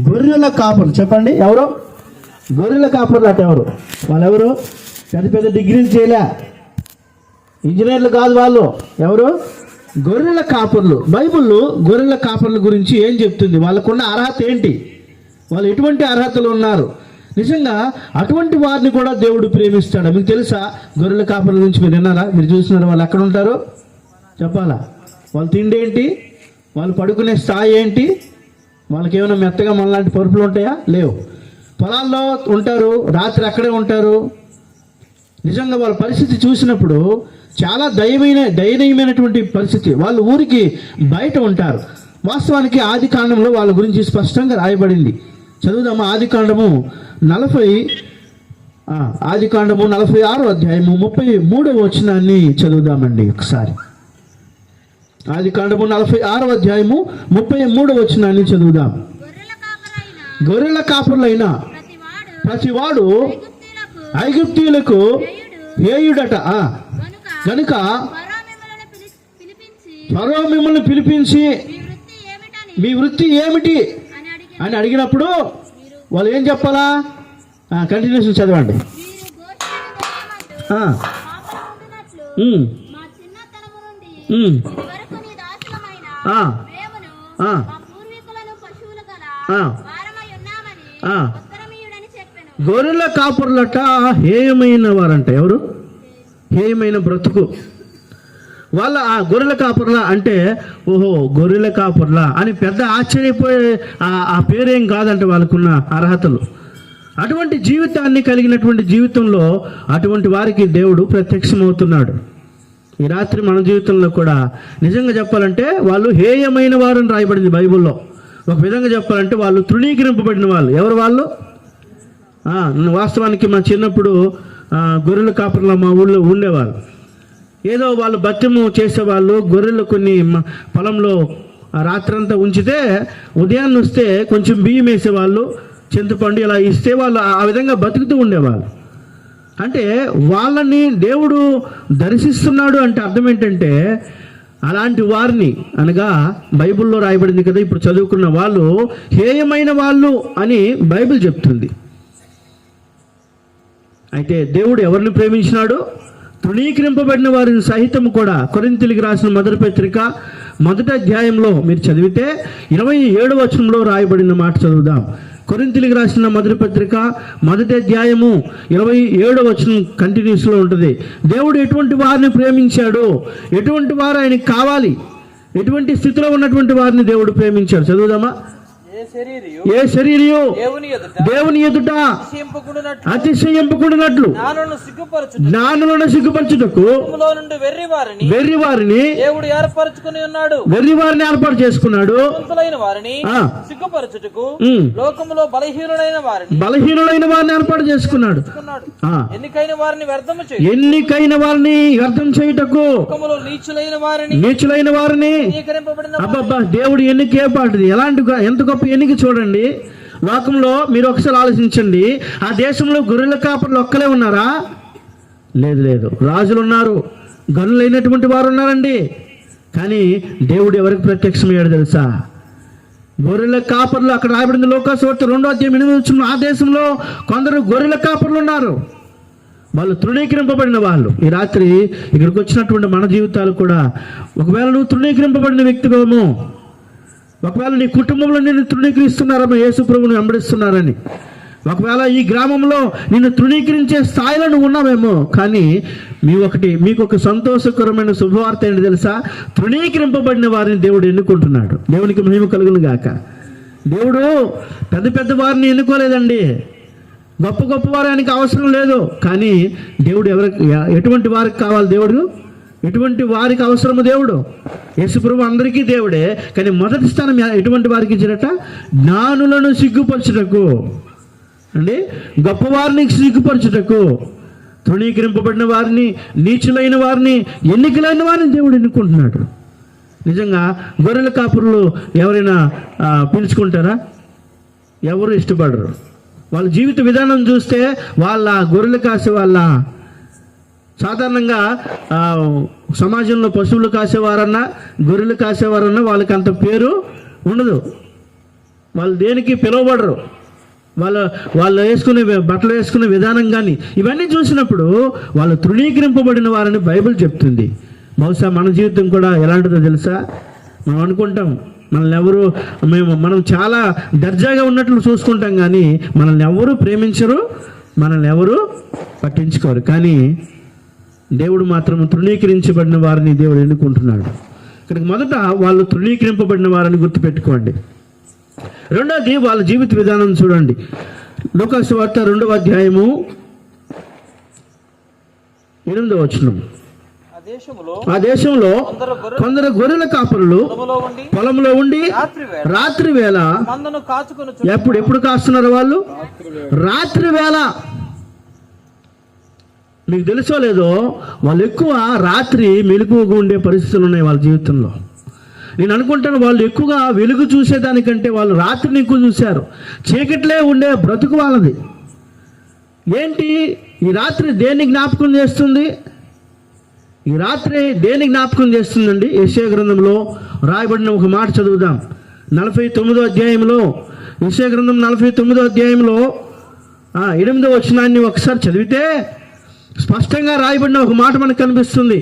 గొర్రెల కాపర్లు. చెప్పండి ఎవరు గొర్రెల కాపర్లు? అట ఎవరు వాళ్ళెవరు? పెద్ద పెద్ద డిగ్రీలు చేయలే, ఇంజనీర్లు కాదు వాళ్ళు. ఎవరు? గొర్రెల కాపర్లు. బైబిల్ గొర్రెల కాపర్ల గురించి ఏం చెప్తుంది? వాళ్ళకున్న అర్హత ఏంటి? వాళ్ళు ఎటువంటి అర్హతలు ఉన్నారు? నిజంగా అటువంటి వారిని కూడా దేవుడు ప్రేమిస్తాడు. మీకు తెలుసా? గొర్రెల కాపర్ల గురించి మీరు విన్నారా? మీరు చూసినారా? వాళ్ళు ఎక్కడ ఉంటారు చెప్పాలా? వాళ్ళ తిండి ఏంటి? వాళ్ళు పడుకునే స్థాయి ఏంటి? వాళ్ళకి ఏమైనా మెత్తగా మనలాంటి పరుపులు ఉంటాయా? లేవు. పొలాల్లో ఉంటారు, రాత్రి అక్కడే ఉంటారు. నిజంగా వాళ్ళ పరిస్థితి చూసినప్పుడు చాలా దయనీయమైనటువంటి పరిస్థితి. వాళ్ళు ఊరికి బయట ఉంటారు. వాస్తవానికి ఆది కాండంలో వాళ్ళ గురించి స్పష్టంగా రాయబడింది. చదువుదామా? ఆది కాండము 46వ అధ్యాయము 33వ వచనాన్ని చదువుదామండి ఒకసారి. ఆది కాండము 46వ అధ్యాయము 33వ వచనాన్ని చదువుదాం. గొర్రెల కాపరులైన ప్రతివాడు ఐగుప్తీయులకు హేయుడట గనుక ఫరో మిమ్మల్ని పిలిపించి మీ వృత్తి ఏమిటి అని అడిగినప్పుడు వాళ్ళు ఏం చెప్పాలా? కంటిన్యూషన్ చదవండి. గొర్రెల కాపురులట హేయమైన వారంట. ఎవరు? హేయమైన బ్రతుకు వాళ్ళ. ఆ గొర్రెల కాపుర్ల అంటే ఓహో గొర్రెల కాపుర్ల అని పెద్ద ఆశ్చర్యపోయే ఆ పేరేం కాదంట వాళ్ళకున్న అర్హతలు. అటువంటి జీవితాన్ని కలిగినటువంటి జీవితంలో అటువంటి వారికి దేవుడు ప్రత్యక్షమవుతున్నాడు. ఈ రాత్రి మన జీవితంలో కూడా నిజంగా చెప్పాలంటే వాళ్ళు హేయమైన వారని రాయబడింది బైబిల్లో. ఒక విధంగా చెప్పాలంటే వాళ్ళు తృణీకరింపబడిన వాళ్ళు. ఎవరు వాళ్ళు? వాస్తవానికి మా చిన్నప్పుడు గొర్రెల కాపుర్ల మా ఊళ్ళో ఉండేవాళ్ళు. ఏదో వాళ్ళు బత్యము చేసేవాళ్ళు. గొర్రెలు కొన్ని పొలంలో రాత్రంతా ఉంచితే ఉదయాన్నే వస్తే కొంచెం బియ్యం వేసేవాళ్ళు, చింతపండు ఇలా ఇస్తే వాళ్ళు ఆ విధంగా బతుకుతూ ఉండేవాళ్ళు. అంటే వాళ్ళని దేవుడు దర్శిస్తున్నాడు అంటే అర్థం ఏంటంటే అలాంటి వారిని అనగా బైబిల్లో రాయబడింది కదా ఇప్పుడు చదువుకున్న వాళ్ళు హేయమైన వాళ్ళు అని బైబిల్ చెప్తుంది. అయితే దేవుడు ఎవరిని ప్రేమించినాడు? తృణీకరింపబడిన వారిని సహితం కూడా. కొరింథీయులకు రాసిన మొదటి పత్రిక 1వ అధ్యాయంలో మీరు చదివితే 27వ వచనంలో రాయబడిన మాట చదువుదాం. కొరింథీయులకు రాసిన మొదటి పత్రిక 1వ అధ్యాయము 27వ వచనం కంటిన్యూస్లో ఉంటుంది. దేవుడు ఎటువంటి వారిని ప్రేమించాడు, ఎటువంటి వారు ఆయనకి కావాలి, ఎటువంటి స్థితిలో ఉన్నటువంటి వారిని దేవుడు ప్రేమించాడు. చదువుదామా? ఏ శరీరియు దేవుని ఎదుట అతిశయింపకుడినట్లు జ్ఞానులను సిగ్గుపరచుటకు వెర్రి వారిని ఏర్పాటు చేసుకున్నాడు. లోకములో బలహీనులైన వారిని ఏర్పాటు చేసుకున్నాడు. ఎన్నికైన వారిని వ్యర్థం చేయుటకు నీచులైన వారిని. అబ్బబ్బా, దేవుడు ఎన్నిక ఏర్పాటుది. ఎంత గొప్ప ఎన్నిక చూడండి. లోకంలో మీరు ఒకసారి ఆలోచించండి. ఆ దేశంలో గొర్రెల కాపర్లు ఒక్కలే ఉన్నారా? లేదు, రాజులు ఉన్నారు, గనులైనటువంటి వారు ఉన్నారండి. కానీ దేవుడు ఎవరికి ప్రత్యక్షమయ్యాడు తెలుసా? గొర్రెల కాపర్లు. అక్కడ రాయబడింది లోకాసువార్త 2వ అధ్యాయం 8వ వచనం. ఆ దేశంలో కొందరు గొర్రెల కాపర్లు ఉన్నారు. వాళ్ళు తృణీకరింపబడిన వాళ్ళు. ఈ రాత్రి ఇక్కడికి వచ్చినటువంటి మన జీవితాలు కూడా ఒకవేళ నువ్వు తృణీకరింపబడిన వ్యక్తివేమో, ఒకవేళ నీ కుటుంబంలో నిన్ను తృణీకరిస్తున్నారేమో, యేసు ప్రభువుని వెంబడిస్తున్నారని, ఒకవేళ ఈ గ్రామంలో నిన్ను తృణీకరించే స్థాయిలో నువ్వు ఉన్నావేమో. కానీ మీకు ఒక సంతోషకరమైన శుభవార్త ఏంటి తెలుసా? తృణీకరింపబడిన వారిని దేవుడు ఎన్నుకుంటున్నాడు. దేవునికి మహిమ కలుగును గాక. దేవుడు పెద్ద పెద్ద వారిని ఎన్నుకోలేదండి. గొప్ప వారు ఆయనకి అవసరం లేదు. కానీ దేవుడు ఎటువంటి వారికి కావాలి? దేవుడు ఎటువంటి వారికి అవసరము? దేవుడు యేసుప్రభు అందరికీ దేవుడే. కానీ మొదటి స్థానం ఎటువంటి వారికి ఇచ్చినట్ట? జ్ఞానులను సిగ్గుపరచుటకు అండి, గొప్పవారిని సిగ్గుపరచుటకు, తృణీకరింపబడిన వారిని, నీచులైన వారిని, ఎన్నికలైన వారిని దేవుడు ఎన్నుకుంటున్నాడు. నిజంగా గొర్రెల కాపురులు ఎవరైనా పిలుచుకుంటారా? ఎవరు ఇష్టపడరు. వాళ్ళ జీవిత విధానం చూస్తే వాళ్ళ గొర్రెలు కాసే వాళ్ళ సాధారణంగా సమాజంలో పశువులు కాసేవారన్నా గొర్రెలు కాసేవారన్నా వాళ్ళకి అంత పేరు ఉండదు. వాళ్ళు దేనికి పిలువబడరు. వాళ్ళు వేసుకునే బట్టలు వేసుకునే విధానం కానీ ఇవన్నీ చూసినప్పుడు వాళ్ళు తృణీకరింపబడిన వారని బైబిల్ చెప్తుంది. బహుశా మన జీవితం కూడా ఎలాంటిదో తెలుసా? మనం అనుకుంటాం మనం చాలా దర్జాగా ఉన్నట్లు చూసుకుంటాం, కానీ మనల్ని ఎవరు ప్రేమించరు, మనల్ని ఎవరు పట్టించుకోరు. కానీ దేవుడు మాత్రం తృణీకరించబడిన వారిని దేవుడు ఎన్నుకుంటున్నాడు. కనుక మొదట వాళ్ళు తృణీకరింపబడిన వారిని గుర్తుపెట్టుకోండి. రెండోది వాళ్ళ జీవిత విధానం చూడండి. లూకా సువార్త 2వ అధ్యాయము 8వ వచనం. ఆ దేశంలో కొందరు గొర్రెల కాపరులు పొలంలో ఉండి రాత్రి వేళ ఎప్పుడు కాస్తున్నారు వాళ్ళు? రాత్రి వేళ. మీకు తెలుసో లేదో, వాళ్ళు ఎక్కువ రాత్రి మెలకువగా ఉండే పరిస్థితులు ఉన్నాయి వాళ్ళ జీవితంలో. నేను అనుకుంటాను వాళ్ళు ఎక్కువగా వెలుగు చూసేదానికంటే వాళ్ళు రాత్రిని ఎక్కువ చూశారు. చీకట్లే ఉండే బ్రతుకు వాళ్ళది. ఏంటి ఈ రాత్రి దేన్ని జ్ఞాపకం చేస్తుంది? ఈ రాత్రి దేన్ని జ్ఞాపకం చేస్తుందండి? యెషయా గ్రంథంలో రాయబడిన ఒక మాట చదువుదాం. 49వ అధ్యాయంలో, యెషయా గ్రంథం 49వ అధ్యాయంలో 8వ వచనాన్ని ఒకసారి చదివితే స్పష్టంగా రాయబడిన ఒక మాట మనకు కనిపిస్తుంది.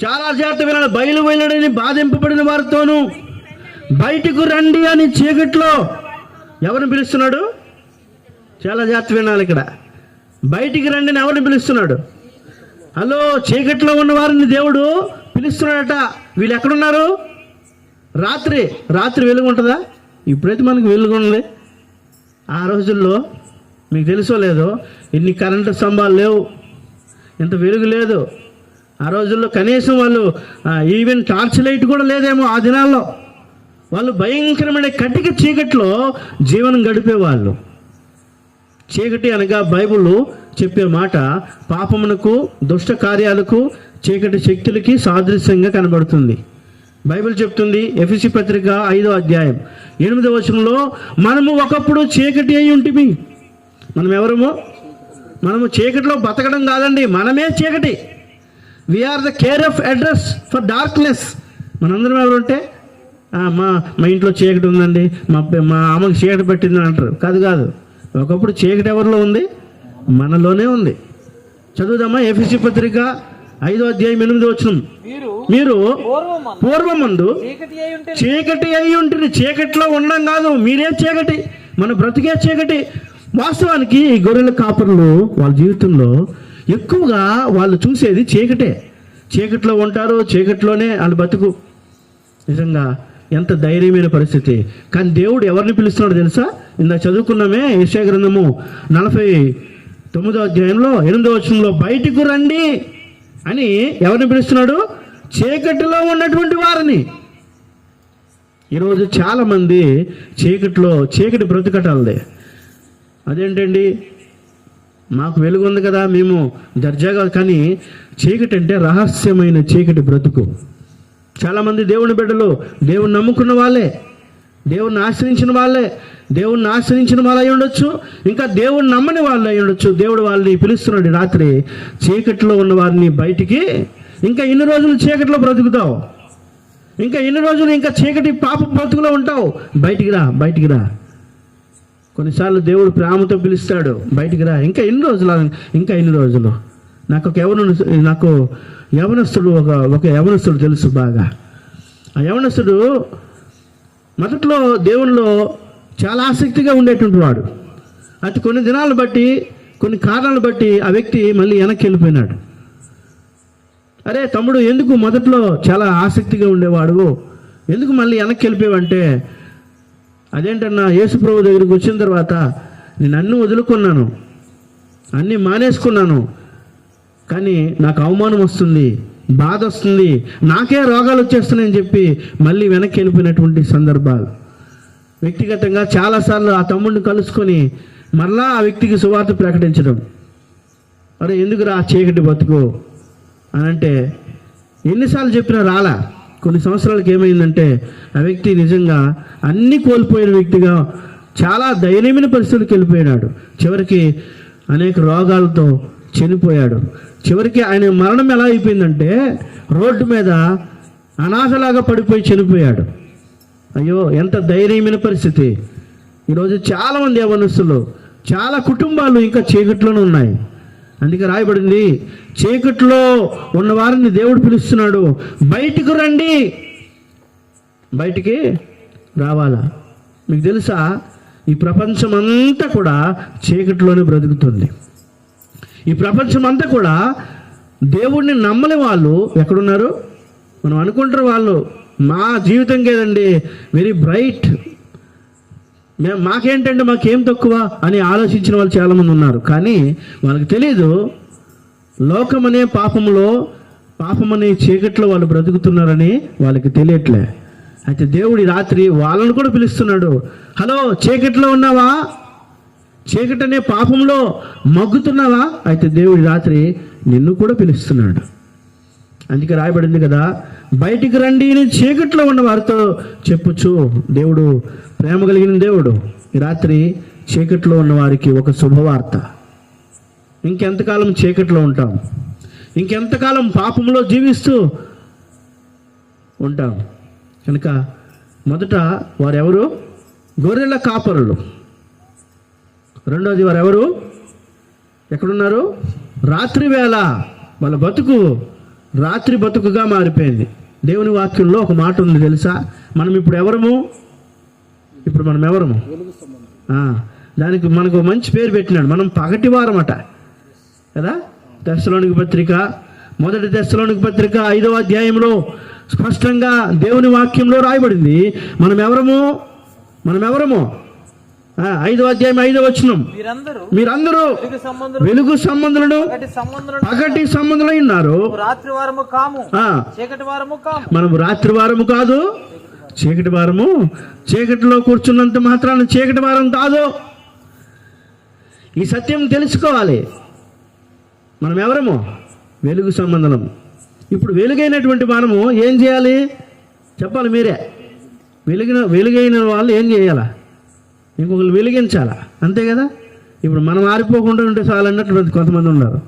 చాలా జాగ్రత్త వినాలి. బయలు వెళ్ళడని బాధింపబడిన వారితోనూ బయటకు రండి అని చీకట్లో ఎవరిని పిలుస్తున్నాడు? చాలా జాగ్రత్త వినాలి. ఇక్కడ బయటికి రండి అని ఎవరిని పిలుస్తున్నాడు? హలో, చీకట్లో ఉన్న వారిని దేవుడు పిలుస్తున్నాడట. వీళ్ళు ఎక్కడున్నారు? రాత్రి వెలుగు ఉంటుందా? ఇప్పుడైతే మనకు వెలుగు ఉంది. ఆ రోజుల్లో మీకు తెలుసో లేదో, ఇన్ని కరెంటు స్తంభాలు లేవు, ఇంత వెలుగు లేదు. ఆ రోజుల్లో కనీసం వాళ్ళు ఈవెన్ టార్చ్ లైట్ కూడా లేదేమో ఆ దినాల్లో. వాళ్ళు భయంకరమైన కటిక చీకట్లో జీవనం గడిపేవాళ్ళు. చీకటి అనగా బైబిల్ చెప్పే మాట పాపమునకు, దుష్ట కార్యాలకు, చీకటి శక్తులకి సాదృశ్యంగా కనబడుతుంది. బైబిల్ చెప్తుంది, ఎఫెసీ పత్రిక 5వ అధ్యాయం 8వ వచనంలో, మనము ఒకప్పుడు చీకటి అయి ఉంటిమి. మనం ఎవరము? మనము చీకటిలో బతకడం కాదండి, మనమే చీకటి. We are the care of address for darkness. మనందరం ఎవరుంటే మా ఇంట్లో చీకటి ఉందండి, మా అమ్మకి చీకటి పెట్టిందని అంటారు. కాదు. ఒకప్పుడు చీకటి ఎవరిలో ఉంది? మనలోనే ఉంది. చదువుదామా? ఎఫెసీ పత్రిక 5వ అధ్యాయం 8వ వచనం. మీరు పూర్వమందు చీకటి అయి ఉంటుంది. చీకటిలో ఉండం కాదు, మీరే చీకటి, మన బ్రతికే చీకటి. వాస్తవానికి ఈ గొర్రెల కాపరులు వాళ్ళ జీవితంలో ఎక్కువగా వాళ్ళు చూసేది చీకటే. చీకట్లో ఉంటారు, చీకట్లోనే వాళ్ళ బతుకు. నిజంగా ఎంత ధైర్యమైన పరిస్థితి. కానీ దేవుడు ఎవరిని పిలుస్తున్నాడు తెలుసా? ఇందాక చదువుకున్నామే, యెషయా గ్రంథము 49వ అధ్యాయంలో 8వ వచనంలో, బయటకు రండి అని ఎవరిని పిలుస్తున్నాడు? చీకటిలో ఉన్నటువంటి వారిని. ఈరోజు చాలామంది చీకటి బ్రతుకటాలదే. అదేంటండి, మాకు వెలుగు ఉంది కదా, మేము దర్జాగా. కానీ చీకటి అంటే రహస్యమైన చీకటి బ్రతుకు. చాలామంది దేవుని బిడ్డలు, దేవుని నమ్ముకున్న వాళ్ళే, దేవుణ్ణి ఆశ్రయించిన వాళ్ళే, దేవుణ్ణి ఆశ్రయించిన వాళ్ళు అయి ఉండొచ్చు, ఇంకా దేవుణ్ణి నమ్మని వాళ్ళు అయి ఉండొచ్చు. దేవుడు వాళ్ళని పిలుస్తున్నాడు రాత్రి, చీకటిలో ఉన్న వారిని బయటికి. ఇంకా ఎన్ని రోజులు చీకటిలో బ్రతుకుతావు? ఇంకా ఎన్ని రోజులు ఇంకా చీకటి పాప బ్రతుకులో ఉంటావు? బయటికి రా. కొన్నిసార్లు దేవుడు ప్రేమతో పిలుస్తాడు, బయటికి రా. ఇంకా ఎన్ని రోజులు. నాకు ఒక యవనస్తుడు తెలుసు బాగా. ఆ యవనస్తుడు మొదట్లో దేవునిలో చాలా ఆసక్తిగా ఉండేటువంటి వాడు. అది కొన్ని దినాలను బట్టి, కొన్ని కారణాలను బట్టి ఆ వ్యక్తి మళ్ళీ వెనక్కి వెళ్ళిపోయినాడు. అరే తమ్ముడు, ఎందుకు మొదట్లో చాలా ఆసక్తిగా ఉండేవాడు, ఎందుకు మళ్ళీ వెనక్కి వెళ్ళిపోయావంటే, అదేంటన్నా, యేసు ప్రభు దగ్గరికి వచ్చిన తర్వాత నేను అన్నీ వదులుకున్నాను, అన్నీ మానేసుకున్నాను, కానీ నాకు అవమానం వస్తుంది, బాధ వస్తుంది, నాకే రోగాలు వచ్చేస్తున్నాయని చెప్పి మళ్ళీ వెనక్కి వెళ్ళిపోయినటువంటి సందర్భాలు. వ్యక్తిగతంగా చాలాసార్లు ఆ తమ్ముడిని కలుసుకొని మరలా ఆ వ్యక్తికి సువార్త ప్రకటించడం. అరే ఎందుకురా ఆ చీకటి బతుకు అని అంటే, ఎన్నిసార్లు చెప్పినా రాలా. కొన్ని సంవత్సరాలకు ఏమైందంటే ఆ వ్యక్తి నిజంగా అన్నీ కోల్పోయిన వ్యక్తిగా చాలా దయనీయమైన పరిస్థితులకు వెళ్ళిపోయినాడు. చివరికి అనేక రోగాలతో చనిపోయాడు. చివరికి ఆయన మరణం ఎలా అయిపోయిందంటే రోడ్డు మీద అనాథలాగా పడిపోయి చనిపోయాడు. అయ్యో, ఎంత దయనీయమైన పరిస్థితి. ఈరోజు చాలామంది యవ్వనస్తులు, చాలా కుటుంబాలు ఇంకా చీకట్లోనే ఉన్నాయి. అందుకే రాయబడింది, చీకట్లో ఉన్న వారిని దేవుడు పిలుస్తున్నాడు, బయటికి రండి. బయటికి రావాలా? మీకు తెలుసా, ఈ ప్రపంచం అంతా కూడా చీకట్లోనే బ్రతుకుతుంది. ఈ ప్రపంచం అంతా కూడా దేవుడిని నమ్మని వాళ్ళు ఎక్కడున్నారు? మనం అనుకుంటారు వాళ్ళు మా జీవితం కదండి వెరీ బ్రైట్, మాకేంటంటే మాకేం తక్కువ అని ఆలోచించిన వాళ్ళు చాలామంది ఉన్నారు. కానీ వాళ్ళకి తెలియదు, లోకమనే పాపంలో, పాపమనే చీకట్లో వాళ్ళు బ్రతుకుతున్నారని వాళ్ళకి తెలియట్లే. అయితే దేవుడి రాత్రి వాళ్ళను కూడా పిలుస్తున్నాడు. హలో, చీకట్లో ఉన్నావా? చీకటి అనే పాపంలో మగ్గుతున్నావా? అయితే దేవుడి రాత్రి నిన్ను కూడా పిలుస్తున్నాడు. అందుకే రాయబడింది కదా, బయటికి రండి అని చీకట్లో ఉన్న వారితో చెప్పుచు. దేవుడు ప్రేమ కలిగిన దేవుడు. ఈ రాత్రి చీకట్లో ఉన్న వారికి ఒక శుభవార్త. ఇంకెంతకాలం చీకట్లో ఉంటాం? ఇంకెంతకాలం పాపంలో జీవిస్తూ ఉంటాం? కనుక మొదట వారెవరు? గొర్రెల కాపరులు. రెండోది వారెవరు? ఎక్కడున్నారు? రాత్రి వేళ వాళ్ళ బతుకు రాత్రి బతుకుగా మారిపోయింది. దేవుని వాక్యంలో ఒక మాట ఉంది తెలుసా? మనం ఇప్పుడు ఎవరము? ఇప్పుడు మనం ఎవరము? దానికి మనకు మంచి పేరు పెట్టినాడు, మనం పగటి వారమట కదా. తెస్సలోనిక పత్రిక, మొదటి తెస్సలోనిక పత్రిక 5వ అధ్యాయంలో స్పష్టంగా దేవుని వాక్యంలో రాయబడింది, మనం ఎవరము? 5వ అధ్యాయం 5వ వచనం, మీరందరూ వెలుగు సంబంధులను పగటి సంబంధులై ఉన్నారు. మనము రాత్రి వారము కాదు, చీకటి వారము. చీకటిలో కూర్చున్నంత మాత్రాన చీకటి వారం కాదు. ఈ సత్యం తెలుసుకోవాలి. మనం ఎవరము? వెలుగు సంబంధం. ఇప్పుడు వెలుగైనటువంటి మనము ఏం చేయాలి చెప్పాలి మీరే. వెలుగైన వాళ్ళు ఏం చేయాలా? ఇంకొకరు వెలిగించాలా, అంతే కదా. ఇప్పుడు మనం ఆరిపోకుండా ఉంటే చాలు అన్నట్లు కొంతమంది ఉన్నారు.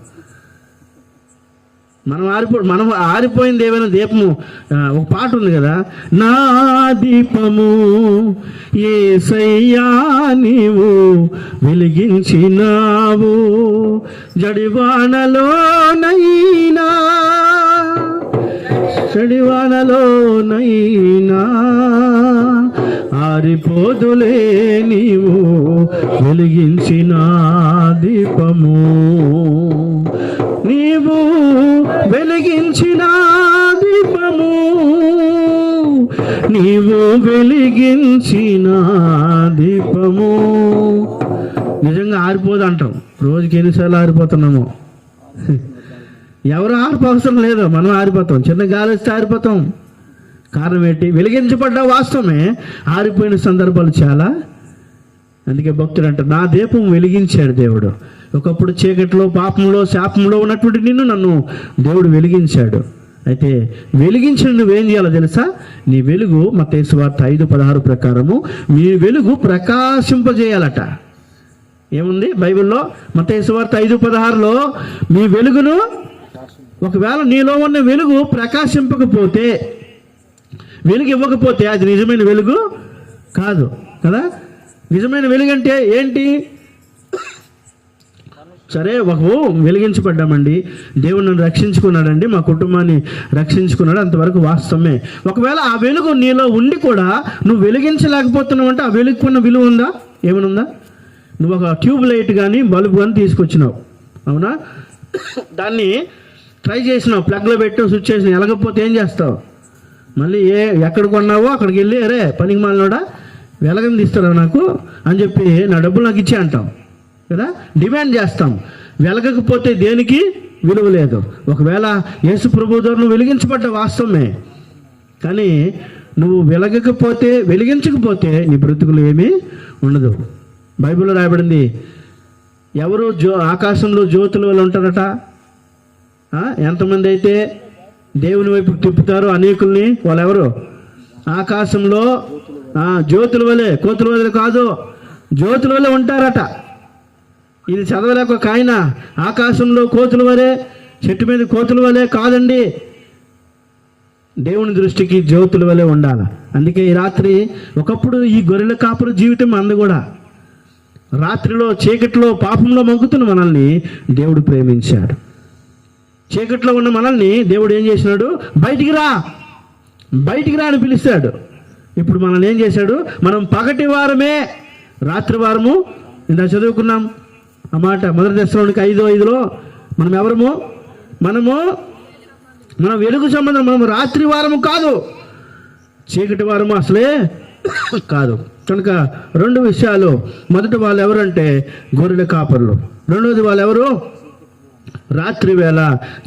మనం ఆరిపోయింది ఏమైనా దీపము. ఒక పాట ఉంది కదా, నా దీపము యేసయ్యా నీవు వెలిగించినావు, జడివానలోనైనా ఆరిపోదులే నీవు వెలిగించిన దీపము, నీవు వెలిగించిన దీపము, నీవు వెలిగించిన దీపము. నిజంగా ఆరిపోదు అంటాం. రోజుకి ఎన్నిసార్లు ఆరిపోతున్నామో. ఎవరు ఆరిపోవసరం లేదు, మనం ఆరిపోతాం. చిన్న గాలి వస్తే ఆరిపోతాం. కారణం ఏంటి? వెలిగించబడ్డ వాస్తవమే, ఆరిపోయిన సందర్భాలు చాలా. అందుకే భక్తుడు అంటారు, నా దీపం వెలిగించాడు దేవుడు. ఒకప్పుడు చీకట్లో, పాపంలో, శాపంలో ఉన్నటువంటి నన్ను దేవుడు వెలిగించాడు. అయితే వెలిగించిన నువ్వేం చేయాలో తెలుసా? నీ వెలుగు మత్తయి సువార్త 5:16 ప్రకారము మీ వెలుగు ప్రకాశింపజేయాలట. ఏముంది బైబిల్లో? మత్తయి సువార్త 5:16లో మీ వెలుగును, ఒకవేళ నీలో ఉన్న వెలుగు ప్రకాశింపకపోతే, వెలుగు ఇవ్వకపోతే అది నిజమైన వెలుగు కాదు కదా. నిజమైన వెలుగు అంటే ఏంటి? సరే, వెలిగించబడ్డామండి, దేవుడు నన్ను రక్షించుకున్నాడండి, మా కుటుంబాన్ని రక్షించుకున్నాడు, అంతవరకు వాస్తవమే. ఒకవేళ ఆ వెలుగు నీలో ఉండి కూడా నువ్వు వెలిగించలేకపోతున్నావు అంటే ఆ వెలుగుకున్న విలువ ఉందా? ఏమనుందా? నువ్వు ఒక ట్యూబ్ లైట్ కానీ బల్బు కానీ తీసుకొచ్చినావు, అవునా? దాన్ని ట్రై చేసినావు, ప్లగ్లో పెట్టావు, స్విచ్ చేసినావు, ఎలగకపోతే ఏం చేస్తావు? మళ్ళీ ఎక్కడ కొన్నావో అక్కడికి వెళ్ళి, అరే పనికి మాలినోడా వెలగని తీస్తారా నాకు అని చెప్పి నా డబ్బులు నాకు ఇచ్చే అంటాం కదా. డిమాండ్ చేస్తాం. వెలగకపోతే దేనికి విలువ లేదు. ఒకవేళ యేసు ప్రభు ద్వారా నువ్వు వెలిగించబడ్డ వాస్తవమే, కానీ నువ్వు వెలిగించకపోతే నీ బ్రతుకులు ఏమీ ఉండదు. బైబిల్లో రాయబడింది, ఎవరు ఆకాశంలో జ్యోతుల వల్ల ఉంటారట. ఎంతమంది అయితే దేవుని వైపు తిప్పుతారో అనేకుల్ని, వాళ్ళెవరు? ఆకాశంలో జ్యోతుల వలె, కోతుల వలె కాదు, జ్యోతుల వలె ఉంటారట. ఇది చదవలేక ఒక ఆయన ఆకాశంలో కోతుల వలె, చెట్టు మీద కోతుల వలె కాదండి, దేవుని దృష్టికి జ్యోతుల వలె ఉండాలి. అందుకే ఈ రాత్రి ఒకప్పుడు ఈ గొర్రెల కాపుర జీవితం అందు కూడా రాత్రిలో చీకట్లో పాపంలో మగ్గుతున్న మనల్ని దేవుడు ప్రేమించాడు. చీకట్లో ఉన్న మనల్ని దేవుడు ఏం చేసినాడు? బయటికి రా అని పిలిచాడు. ఇప్పుడు మనల్ని ఏం చేశాడు? మనం పగటి వారమే, రాత్రి వారము. ఇందా చదువుకున్నాం ఆ మాట, 1 దశలోనికి 5:5 మనం ఎవరము? మన వెలుగు సంబంధం. మనం రాత్రి వారము కాదు, చీకటి వారము అసలే కాదు. కనుక 2 విషయాలు. మొదటి వాళ్ళు ఎవరంటే గొర్రెల కాపర్లు. రెండవది వాళ్ళు ఎవరు? రాత్రి వేళ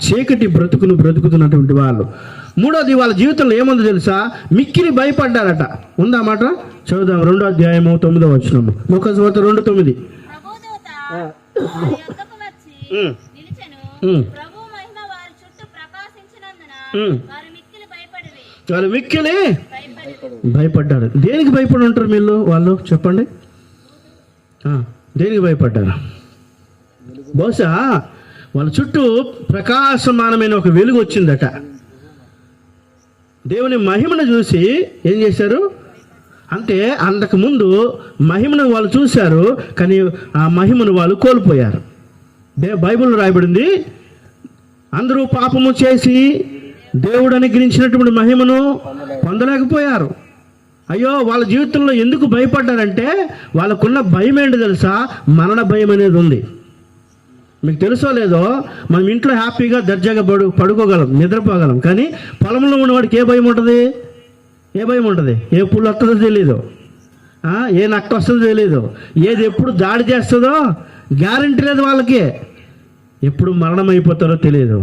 చీకటి బ్రతుకుతున్నటువంటి వాళ్ళు. మూడోది వాళ్ళ జీవితంలో ఏముందో తెలుసా? మిక్కిలి భయపడ్డారట. ఉందా మాట? చదువుదాం. 2వ అధ్యాయము 9వ వచనము. లూకా సువార్త 2:9. వాళ్ళు మిక్కిలి భయపడ్డారు. దేనికి భయపడి ఉంటారు వాళ్ళు చెప్పండి? దేనికి భయపడ్డారు? బహుశా వాళ్ళ చుట్టూ ప్రకాశమానమైన ఒక వెలుగు వచ్చిందట. దేవుని మహిమను చూసి ఏం చేశారు అంటే, అంతకుముందు మహిమను వాళ్ళు చూశారు, కానీ ఆ మహిమను వాళ్ళు కోల్పోయారు. బైబిల్లో రాయబడింది, అందరూ పాపము చేసి దేవుడు అనుగ్రహించినటువంటి మహిమను పొందలేకపోయారు. అయ్యో, వాళ్ళ జీవితంలో ఎందుకు భయపడ్డారంటే వాళ్ళకున్న భయం ఏంటి తెలుసా? మరణ భయం అనేది ఉంది. మీకు తెలుసో లేదో, మనం ఇంట్లో హ్యాపీగా దర్జాగా పడుకోగలం, నిద్రపోగలం. కానీ పొలంలో ఉన్నవాడికి ఏ భయం ఉంటుంది? ఏ పుల్లు వస్తుందో తెలీదు, ఏ నక్క వస్తుందో తెలీదు, ఏది ఎప్పుడు దాడి చేస్తుందో గ్యారంటీ లేదు వాళ్ళకి, ఎప్పుడు మరణం అయిపోతారో తెలియదు.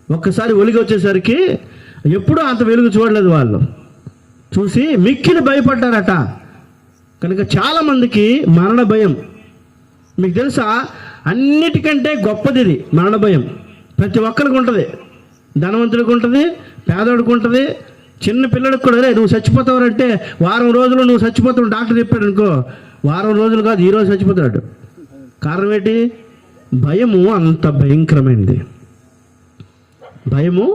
ఒక్కసారి వెలుగు వచ్చేసరికి ఎప్పుడూ అంత వెలుగు చూడలేదు వాళ్ళు. చూసి మిక్కిలి భయపడ్డారట. కనుక చాలామందికి మరణ భయం. మీకు తెలుసా, అన్నిటికంటే గొప్పది ఇది మరణ భయం. ప్రతి ఒక్కరికి ఉంటుంది. ధనవంతుడికి ఉంటుంది, పేదవాడికి ఉంటుంది, చిన్న పిల్లడికి కూడా. నువ్వు చచ్చిపోతావంటే వారం రోజులు నువ్వు చచ్చిపోతావు డాక్టర్ చెప్పాడు అనుకో, వారం రోజులు కాదు, ఈరోజు చచ్చిపోతాడు. కారణం ఏంటి? భయము అంత భయంకరమైనది. భయము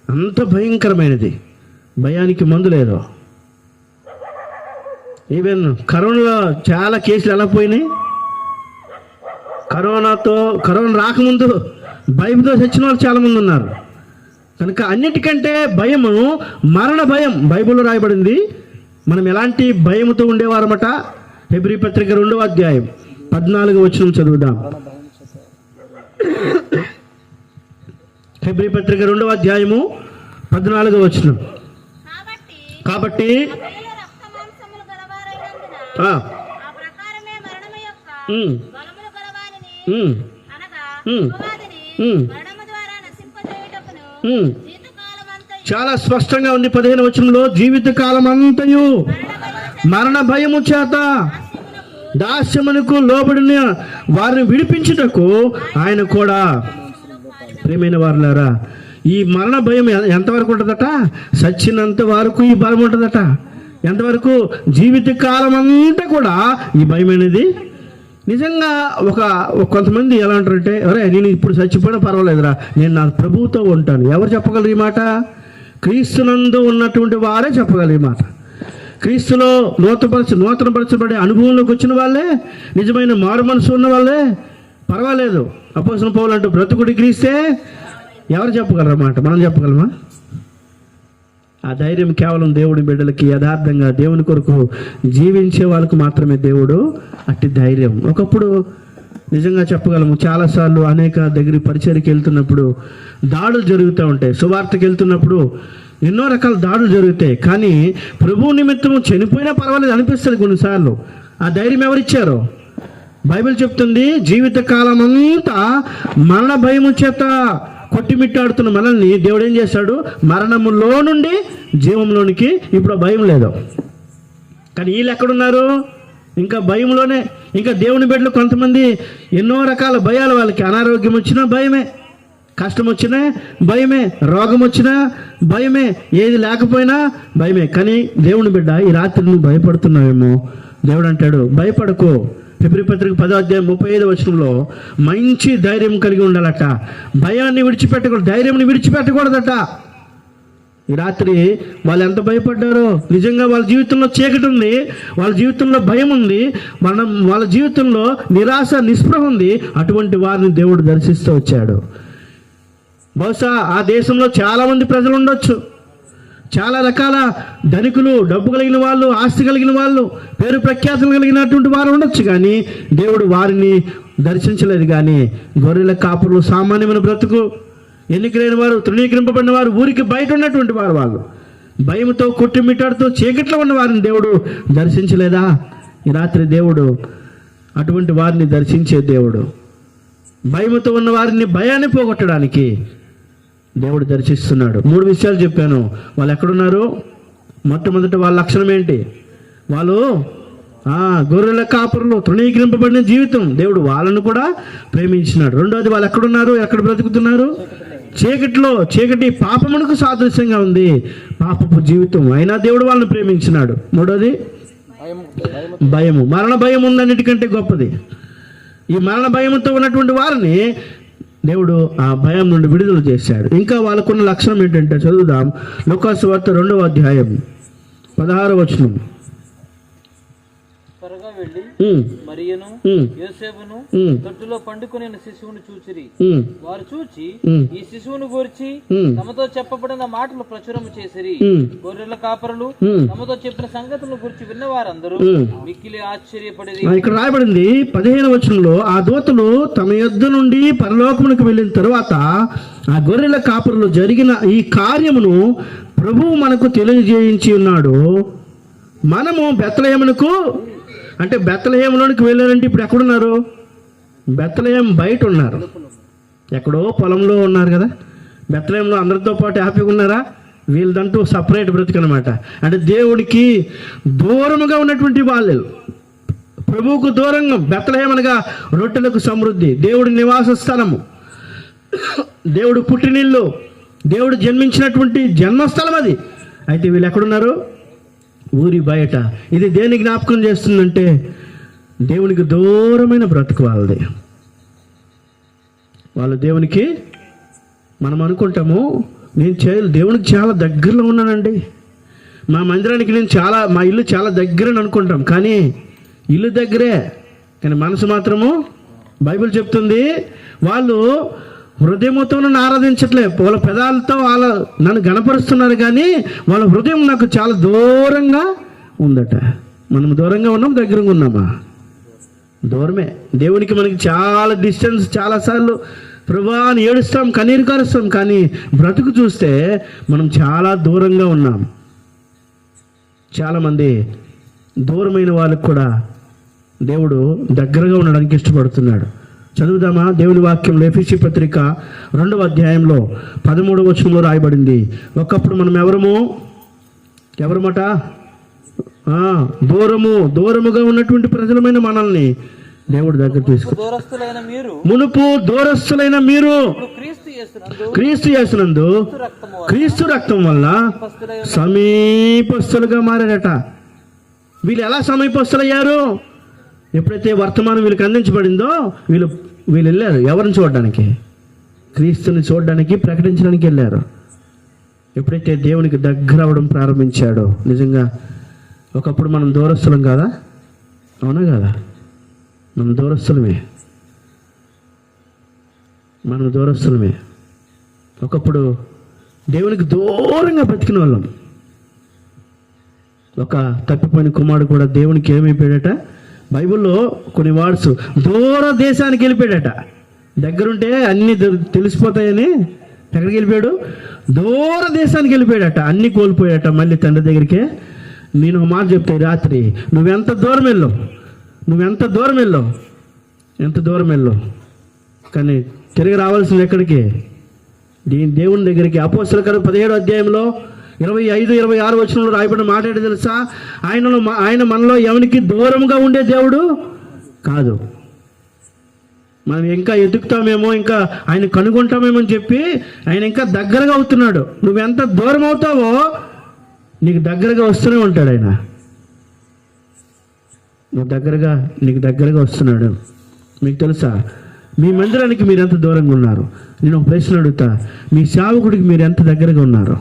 అంత భయంకరమైనది. భయానికి మందు లేదు. ఈవెన్ కరోనాలో చాలా కేసులు ఎలా పోయినాయి? కరోనా రాకముందు భయంతో చచ్చిన వాళ్ళు చాలామంది ఉన్నారు. కనుక అన్నిటికంటే భయము మరణ భయం బైబిల్లో రాయబడింది. మనం ఎలాంటి భయముతో ఉండేవారమట? హెబ్రీ పత్రిక 2వ అధ్యాయం 14వ వచనం చదువుదాం. హెబ్రీ పత్రిక 2వ అధ్యాయము 14వ వచనం. కాబట్టి చాలా స్పష్టంగా ఉంది 15వ వచనంలో, జీవితకాలం అంతయు మరణ భయము చేత దాస్యమునకు లోబడిన వారిని విడిపించుటకు ఆయన కూడా. ప్రియమైన వారులారా, ఈ మరణ భయం ఎంతవరకు ఉంటుందట? సచ్చినంత వరకు ఈ భయం ఉంటుందట. ఎంతవరకు? జీవితకాలం అంతా కూడా ఈ భయం అనేది. నిజంగా కొంతమంది ఎలా అంటారంటే, అరే నేను ఇప్పుడు చచ్చిపోయినా పర్వాలేదురా, నేను నా ప్రభువుతో ఉంటాను. ఎవరు చెప్పగలరు ఈ మాట? క్రీస్తునందు ఉన్నటువంటి వారే చెప్పగలరు ఈ మాట. క్రీస్తులో నూతనపరచబడే అనుభవంలోకి వచ్చిన వాళ్ళే, నిజమైన మారు మనసు ఉన్న వాళ్ళే పర్వాలేదు. అపోస్తలుడు పౌలు అంటూ బ్రతుకుడి క్రీస్తే. ఎవరు చెప్పగలరు మాట? మనం చెప్పగలమా? ఆ ధైర్యం కేవలం దేవుడి బిడ్డలకి, యథార్థంగా దేవుని కొరకు జీవించే వాళ్ళకు మాత్రమే దేవుడు అట్టి ధైర్యం. ఒకప్పుడు నిజంగా చెప్పగలము, చాలాసార్లు అనేక దగ్గర పరిచర్యకి వెళ్తున్నప్పుడు దాడులు జరుగుతూ ఉంటాయి. సువార్తకి వెళ్తున్నప్పుడు ఎన్నో రకాల దాడులు జరుగుతాయి. కానీ ప్రభు నిమిత్తము చనిపోయినా పర్వాలేదు అనిపిస్తుంది కొన్నిసార్లు. ఆ ధైర్యం ఎవరిచ్చారు? బైబిల్ చెప్తుంది, జీవితకాలం అంతా మరణ భయము చేత కొట్టిమిట్టాడుతున్న మనల్ని దేవుడు ఏం చేశాడు? మరణములో నుండి జీవంలోనికి. ఇప్పుడు భయం లేదు. కానీ వీళ్ళు ఎక్కడున్నారు? ఇంకా భయంలోనే. ఇంకా దేవుని బిడ్డలు కొంతమంది ఎన్నో రకాల భయాలు. వాళ్ళకి అనారోగ్యం వచ్చినా భయమే, కష్టం వచ్చినా భయమే, రోగం వచ్చినా భయమే, ఏది లేకపోయినా భయమే. కానీ దేవుని బిడ్డ, ఈ రాత్రి నువ్వు భయపడుతున్నావేమో, దేవుడు అంటాడు భయపడకు, ఫిబ్రవరి పత్రిక 10వ అధ్యాయం 35వ వచనంలో మంచి ధైర్యం కలిగి ఉండాలట. భయాన్ని విడిచిపెట్టకూడదు, ధైర్యంని విడిచిపెట్టకూడదట. ఈ రాత్రి వాళ్ళు ఎంత భయపడ్డారో, నిజంగా వాళ్ళ జీవితంలో చీకటి ఉంది, వాళ్ళ జీవితంలో భయం ఉంది, వాళ్ళ జీవితంలో నిరాశ నిస్పృహ ఉంది. అటువంటి వారిని దేవుడు దర్శిస్తూ వచ్చాడు. బహుశా ఆ దేశంలో చాలామంది ప్రజలు ఉండొచ్చు, చాలా రకాల ధనికులు, డబ్బు కలిగిన వాళ్ళు, ఆస్తి కలిగిన వాళ్ళు, పేరు ప్రఖ్యాతులు కలిగినటువంటి వారు ఉండొచ్చు. కానీ దేవుడు వారిని దర్శించలేదు. కానీ గొర్రెల కాపురులు, సామాన్యమైన బ్రతుకు, ఎన్నికలైన వారు, తృణీకరింపబడిన వారు, ఊరికి బయట ఉన్నటువంటి వారు, వాళ్ళు భయంతో కొట్టుమిట్టాడుతూ చీకట్లో ఉన్న వారిని దేవుడు దర్శించలేదా? ఈ రాత్రి దేవుడు అటువంటి వారిని దర్శించే దేవుడు. భయంతో ఉన్న వారిని భయాన్ని పోగొట్టడానికి దేవుడు దర్శిస్తున్నాడు. 3 విషయాలు చెప్పాను. వాళ్ళు ఎక్కడున్నారు? మొట్టమొదటి వాళ్ళ లక్షణం ఏంటి? వాళ్ళు గొర్రెల కాపురులు, తృణీకరింపబడిన జీవితం. దేవుడు వాళ్ళను కూడా ప్రేమించినాడు. రెండోది, వాళ్ళు ఎక్కడున్నారు? ఎక్కడ బ్రతుకుతున్నారు? చీకటిలో. చీకటి పాపమునకు సాదృశ్యంగా ఉంది, పాపపు జీవితం. అయినా దేవుడు వాళ్ళని ప్రేమించినాడు. మూడోది భయము. మరణ భయం ఉందన్నిటికంటే గొప్పది. ఈ మరణ భయంతో ఉన్నటువంటి వారిని దేవుడు ఆ భయం నుండి విడుదల చేశాడు. ఇంకా వాళ్ళకున్న లక్షణం ఏంటంటే, చదువుదాం. లూకాసు వార్త 2వ అధ్యాయం 16వ వచనం. త్వరగా వెళ్ళి మరియును యోసేపును తొట్టులో పండుకొని శిశువును చూచిరి. వారు చూచి ఈ శిశువును గూర్చి తమతో చెప్పబడిన మాటలు ప్రచురము చేసిరి. గొర్రెల కాపరులు తమతో చెప్పిన సంగతులను గురించి విన్న వారందరూ మిక్కిలి ఆశ్చర్యపడిరి. ఇక్కడ రాయబడింది 15వ వచనంలో, ఆ దూతలు తమ యొద్ద నుండి పరలోకమునకు వెళ్ళిన తరువాత ఆ గొర్రెల కాపరులు జరిగిన ఈ కార్యమును ప్రభువు మనకు తెలియజేయించి ఉన్నాడు. మనము బెత్లెహేమునకు, అంటే బెత్లెహేములోనికి వెళ్ళారంటే ఇప్పుడు ఎక్కడున్నారు? బెత్లెహేం బయట ఉన్నారు, ఎక్కడో పొలంలో ఉన్నారు కదా. బెత్లెహేంలో అందరితో పాటు హ్యాపీగా ఉన్నారా? వీళ్ళదంటూ సపరేట్ బ్రతుకు అనమాట. అంటే దేవుడికి దూరముగా ఉన్నటువంటి వాళ్ళు, ప్రభువుకు దూరంగా. బెత్లెహేం అనగా రొట్టెలకు సమృద్ధి, దేవుడి నివాస స్థలము, దేవుడు పుట్టినిల్లు, దేవుడు జన్మించినటువంటి జన్మస్థలం అది. అయితే వీళ్ళు ఎక్కడున్నారు? ఊరి బయట. ఇది దేని జ్ఞాపకం చేస్తుందంటే, దేవునికి దూరమైన బ్రతుకు వాళ్ళది. వాళ్ళు దేవునికి, మనం అనుకుంటాము నేను దేవునికి చాలా దగ్గరలో ఉన్నానండి, మా మందిరానికి మా ఇల్లు చాలా దగ్గరని అనుకుంటాం. కానీ ఇల్లు దగ్గరే, కానీ మనసు మాత్రము, బైబిల్ చెప్తుంది, వాళ్ళు హృదయంతో నన్ను ఆరాధించట్లే, వాళ్ళ పెదాలతో నన్ను గణపరుస్తున్నారు, కానీ వాళ్ళ హృదయం నాకు చాలా దూరంగా ఉందట. మనం దూరంగా ఉన్నాం, దగ్గరగా ఉన్నామా? దూరమే. దేవునికి మనకి చాలా డిస్టెన్స్. చాలాసార్లు ప్రభువా అని ఏడుస్తాం, కన్నీరు కారుస్తాం, కానీ బ్రతుకు చూస్తే మనం చాలా దూరంగా ఉన్నాం. చాలామంది దూరమైన వాళ్ళకు కూడా దేవుడు దగ్గరగా ఉండడానికి ఇష్టపడుతున్నాడు. చదువుదామా దేవుని వాక్యంలో? ఎఫెసీ పత్రిక 2వ అధ్యాయంలో 13వ వచనంలో రాయబడింది, ఒకప్పుడు మనం ఎవరమట? దూరముగా ఉన్నటువంటి ప్రజలమైన మనల్ని దేవుడు దగ్గర మునుపు దూరస్తులైన మీరు క్రీస్తు యేసునందు క్రీస్తు రక్తం వల్ల సమీపస్తులుగా మారారట. వీళ్ళు ఎలా సమీపస్తులయ్యారు? ఎప్పుడైతే వర్తమానం వీళ్ళకి అందించబడిందో వీళ్ళు వెళ్ళారు. ఎవరిని చూడడానికి? క్రీస్తుని చూడడానికి, ప్రకటించడానికి వెళ్ళారు. ఎప్పుడైతే దేవునికి దగ్గర అవ్వడం ప్రారంభించాడో, నిజంగా ఒకప్పుడు మనం దూరస్తులం కాదా? అవునా కదా? మనం దూరస్తులమే. ఒకప్పుడు దేవునికి దూరంగా బతికిన వాళ్ళం. ఒక తప్పిపోయిన కుమారుడు కూడా దేవునికి ఏమైపోయాడట? బైబిల్లో కొన్ని వర్డ్స్, దూర దేశానికి వెళ్ళిపోయాడట. దగ్గరుంటే అన్నీ తెలిసిపోతాయని ఎక్కడికి వెళ్ళిపోయాడు? దూర దేశానికి వెళ్ళిపోయాడట. అన్నీ కోల్పోయాడట. మళ్ళీ తండ్రి దగ్గరికే. నేను ఒక మాట చెప్తాయి రాత్రి, నువ్వెంత దూరం వెళ్ళావు, కానీ తిరిగి రావాల్సింది ఎక్కడికి? దేవుని దగ్గరికి. అపోస్తలుల కార్యం 17వ అధ్యాయంలో 25-26 వచనంలో రాయబడిన మాట ఏంటో తెలుసా? ఆయన మనలో ఎవరికి దూరంగా ఉండే దేవుడు కాదు. మనం ఇంకా ఎదుగుతామేమో, ఇంకా ఆయన కనుగొంటామేమో అని చెప్పి ఆయన ఇంకా దగ్గరగా అవుతున్నాడు. నువ్వెంత దూరం అవుతావో నీకు దగ్గరగా వస్తూనే ఉంటాడు ఆయన. నీకు దగ్గరగా వస్తున్నాడు. మీకు తెలుసా, మీ మందిరానికి మీరు ఎంత దూరంగా ఉన్నారు? నేను ఒక ప్రశ్న అడుగుతా, మీ సేవకుడికి మీరు ఎంత దగ్గరగా ఉన్నారు?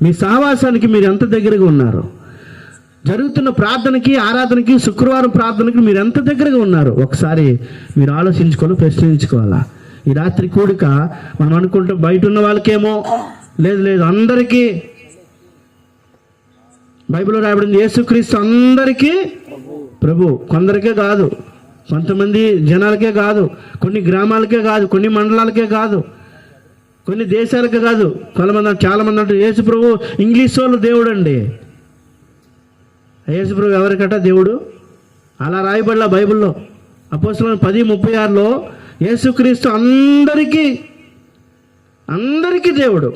మీ సహవాసానికి మీరు ఎంత దగ్గరగా ఉన్నారు? జరుగుతున్న ప్రార్థనకి, ఆరాధనకి, శుక్రవారం ప్రార్థనకి మీరు ఎంత దగ్గరగా ఉన్నారు? ఒకసారి మీరు ఆలోచించుకోవాలి, ప్రశ్నించుకోవాలా. ఈ రాత్రి కూడిక మనం అనుకుంటాం బయట ఉన్న వాళ్ళకేమో, లేదు అందరికీ. బైబిల్లో రాయబడింది యేసుక్రీస్తు అందరికీ ప్రభు. కొందరికే కాదు, కొంతమంది జనాలకే కాదు, కొన్ని గ్రామాలకే కాదు, కొన్ని మండలాలకే కాదు, కొన్ని దేశాలకే కాదు. చాలా మంది అంటారు యేసు ప్రభు ఇంగ్లీష్ వాళ్ళు దేవుడు అండి. యేసు ప్రభు ఎవరికట దేవుడు? అలా రాయబడలా బైబిల్లో. అపోస్తలుల 10:36లో యేసుక్రీస్తు అందరికీ దేవుడు,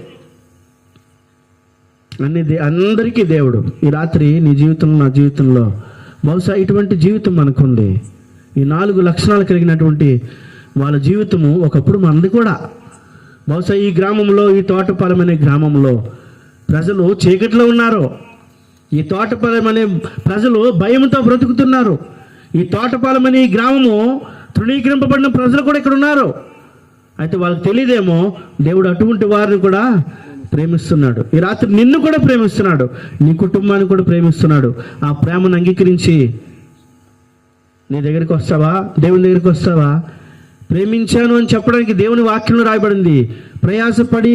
అందరికీ దేవుడు. ఈ రాత్రి నీ జీవితంలో, నా జీవితంలో బహుశా ఇటువంటి జీవితం మనకుంది. ఈ 4 లక్షణాలు కలిగినటువంటి వాళ్ళ జీవితము ఒకప్పుడు మనది కూడా. బహుశా ఈ గ్రామంలో, ఈ తోటపాలెం అనే గ్రామంలో ప్రజలు చీకట్లో ఉన్నారు. ఈ తోటపాలెం అనే ప్రజలు భయంతో బ్రతుకుతున్నారు. ఈ తోటపాలెం అనే ఈ గ్రామము తృణీకరింపబడిన ప్రజలు కూడా ఇక్కడ ఉన్నారు. అయితే వాళ్ళకి తెలియదేమో దేవుడు అటువంటి వారిని కూడా ప్రేమిస్తున్నాడు. ఈ రాత్రి నిన్ను కూడా ప్రేమిస్తున్నాడు, నీ కుటుంబాన్ని కూడా ప్రేమిస్తున్నాడు. ఆ ప్రేమను అంగీకరించి నీ దగ్గరికి వస్తావా? దేవుని దగ్గరికి వస్తావా? ప్రేమించాను అని చెప్పడానికి దేవుని వాక్యంలో రాయబడింది, ప్రయాసపడి